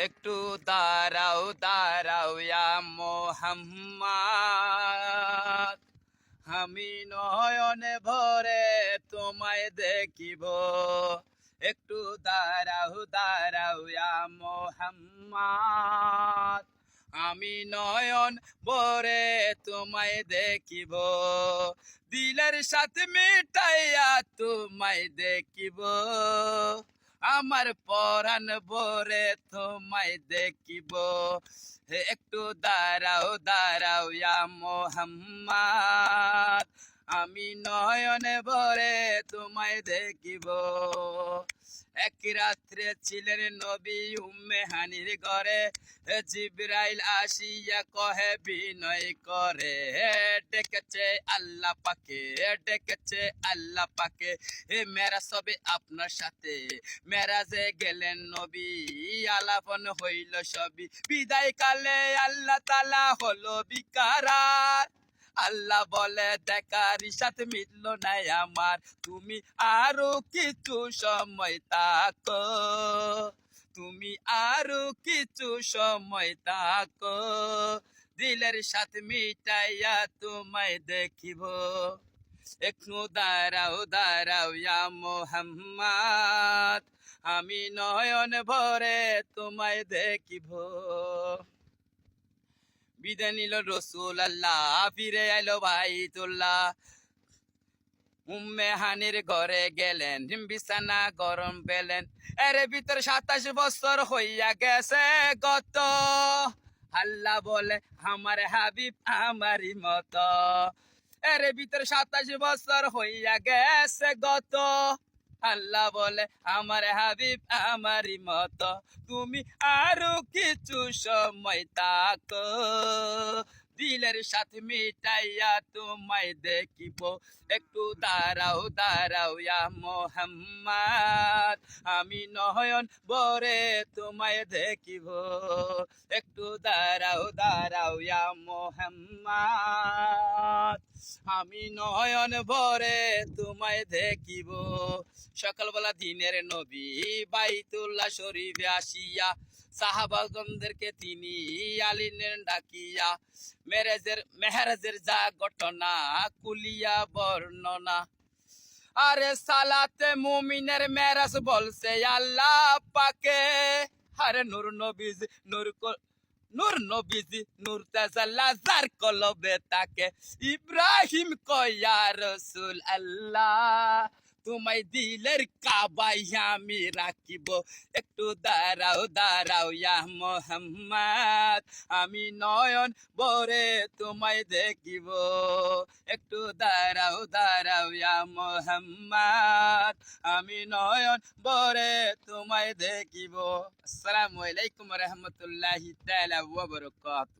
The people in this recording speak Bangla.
একটু দাঁড়াও দাঁড়াও ইয়া মোহাম্মদ, আমি নয়নে ভরে তোমায় দেখিব। একটু দাঁড়াও দাঁড়াও ইয়া মোহাম্মদ, আমি নয়ন ভরে তোমায় দেখিব। দিলের সাথে মিটাইয়া তোমায় দেখিব, আমার পরাণ ভরে তোমায় দেখিব। একটু দাঁড়াও দাঁড়াও ইয়া মোহাম্মদ, আমি নয়নে ভরে তোমায় দেখিব। এক রাত্রে ছিলেন নবী উম্মে হানির ঘরে, জিবরাইল আসিয়া কহে বিনয় করে, ডেকেছে আল্লাহ পাকে, ডেকেছে আল্লাহ পাকে। মেরাজ হবে আপনার সাথে, মেরাজে গেলেন নবী, আলাপন হইল সবই। বিদায় কালে আল্লাহ তাআলা হলো বিকারার, আল্লাহ বলে দেখার সাথে মিলল না আমার, তুমি আরো কিছু সময় থাকো, তুমি আরো কিছু সময় থাকো, দিলের সাথে মিটাইয়া তোমায় দেখিব। একটু দাঁড়াও দাঁড়াও ইয়া মোহাম্মদ, আমি নয়ন ভরে তোমায় দেখিব। বিদায় নিল রসুল আল্লাহ, ফিরে আইলো বাইতুল্লাহ। উম্মে হানির ঘরে গেলেন, বিছানা গরম পেলেন। এর ভিতর 27 বছর হইয়া গেছে গত, আল্লাহ বলে আমার হাবিব আমারই মতো। এর ভিতর 27 বছর হইয়া গেছে গত, আল্লাহ বলে আমার হাবিব আমারই মতো, তুমি আরো কিছু সময় থাকো, দিলের সাথে মিটাইয়া তোমায় দেখিব। একটু দাঁড়াও দাঁড়াও ইয়া মোহাম্মদ, আমি নয়ন ভরে তোমায় দেখিব। একটু দাঁড়াও দাঁড়াও ইয়া মোহাম্মদ, আমি নয়ন ভরে তোমায় দেখিব। সকালবেলা দিনের নবী বাইতুল্লাহ শরীফে আসিয়া সাহাবাগণদেরকে তিনি আলিনের ডাকিয়া মেহরাজের যা ঘটনা কুলিয়া বর্ণনা। আরে সালাতে মুমিনের মেরাজ বলছে আল্লাহ পাকে, আরে নূর নবীজি নূর নবীজি নূর তাজাল্লা যার কলবে তাকে, ইব্রাহিম কয়া রসুল আল্লাহ, তোমায় দিলের কাবাই আমি রাখিব। একটু দাঁড়াও দাঁড়াও ইয়া মোহাম্মদ, আমি নয়ন ভরে তোমায় দেখিব। একটু দাঁড়াও দাঁড়াও ইয়া মোহাম্মদ, আমি নয়ন ভরে তোমায় দেখিব। আসসালামু আলাইকুম ওয়া রাহমাতুল্লাহি তাআলা ওয়া বারাকাতুহু।